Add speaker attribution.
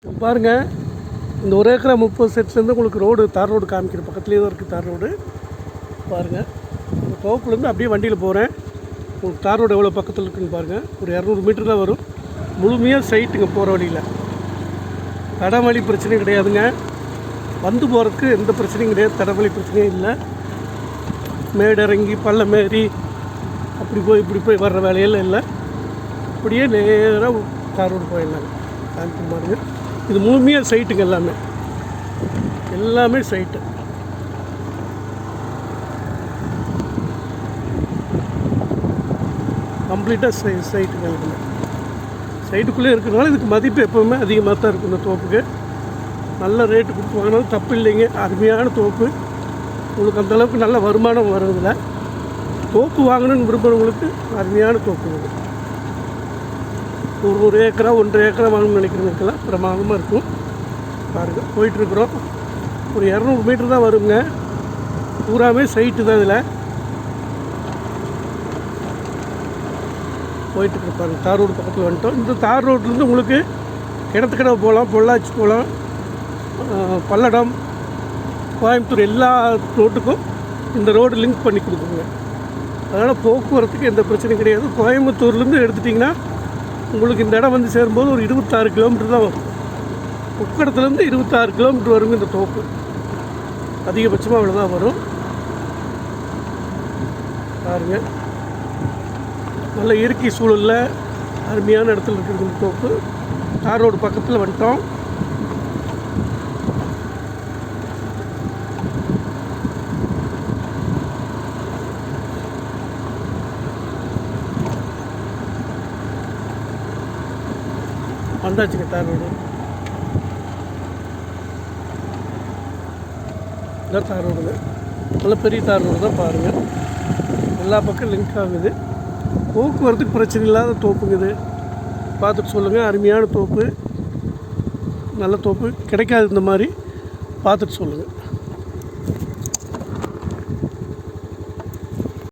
Speaker 1: பாருங்கள், இந்த 1 ஏக்கரா 30 சென்ட்லேருந்து உங்களுக்கு ரோடு, தார் ரோடு காமிக்கிற பக்கத்துலேயே தான் இருக்குது தார் ரோடு. பாருங்கள், இந்த தோப்புலேருந்து அப்படியே வண்டியில் போகிறேன். உங்களுக்கு தார் ரோடு எவ்வளோ பக்கத்தில் இருக்குதுன்னு பாருங்கள். ஒரு 200 மீட்டர் தான் வரும். முழுமையாக சைட்டுங்க போகிற வழியில். தடவழி பிரச்சனையும் கிடையாதுங்க. வந்து போகிறதுக்கு எந்த பிரச்சனையும் கிடையாது. தடவழி பிரச்சனையும் இல்லை. மேடு இறங்கி பள்ளம் ஏறி அப்படி போய் இப்படி போய் வர்ற வேலையெல்லாம் இல்லை. அப்படியே நேராக தார் ரோடு போயிடலாங்க. காமிக்க பாருங்க. இது முழுமையாக சைட்டுங்க. எல்லாமே சைட்டு. கம்ப்ளீட்டாக சைட்டுங்க. சைட்டுக்குள்ளே இருக்கிறதுனால இதுக்கு மதிப்பு எப்போவுமே அதிகமாக தான் இருக்கும். இந்த தோப்புக்கு நல்ல ரேட்டு கொடுத்து வாங்கினாலும் தப்பு இல்லைங்க. அருமையான தோப்பு. உங்களுக்கு அந்தளவுக்கு நல்ல வருமானம் வர்றதில்ல. தோப்பு வாங்கணும்னு விரும்புகிறவங்களுக்கு அருமையான தோப்பு இது. ஒரு 1 ஏக்கரா 1.5 ஏக்கரா வாங்கணும்னு நினைக்கிறவங்களுக்கெல்லாம் பிரமாதமாக இருக்கும். பாருங்கள், போயிட்டுருக்குறோம். ஒரு 200 மீட்டர் தான் வருங்க. பூராமே சைட்டு தான். இதில் போயிட்டுருக்கு. பாருங்கள், தார் ரோடு பக்கத்தில் வந்துட்டோம். இந்த தார் ரோட்லேருந்து உங்களுக்கு கிணத்துக்கடவை போகலாம், பொள்ளாச்சி போகலாம், பல்லடம், கோயம்புத்தூர் எல்லா ரோட்டுக்கும் இந்த ரோடு லிங்க் பண்ணி கொடுக்குங்க. அதனால் போக்குவரத்துக்கு எந்த பிரச்சனையும் கிடையாது. கோயம்புத்தூர்லேருந்து எடுத்துட்டிங்கன்னா உங்களுக்கு இந்த இடம் வந்து சேரும்போது ஒரு 26 கிலோமீட்டர் தான் வரும். உக்கடத்துலேருந்து 26 கிலோமீட்டர் வருங்க இந்த தோப்பு. அதிகபட்சமாக அவ்வளோதான் வரும். பாருங்கள், நல்ல இயற்கை சூழலில் அருமையான இடத்துல இருக்குது இந்த தோப்பு. தார் ரோடு பக்கத்தில் வந்துட்டோம். வந்தாச்சுங்க தார் ரோடு. இதான் தார் ரோடுங்க. நல்ல பெரிய தார் ரோடு தான். பாருங்கள், எல்லா பக்கம் லிங்க் ஆகுது. போக்குவரத்துக்கு பிரச்சனை இல்லாத தோப்புங்க இது. பார்த்துட்டு சொல்லுங்கள். அருமையான தோப்பு, நல்ல தோப்பு. கிடைக்காது இந்த மாதிரி. பார்த்துட்டு சொல்லுங்கள்.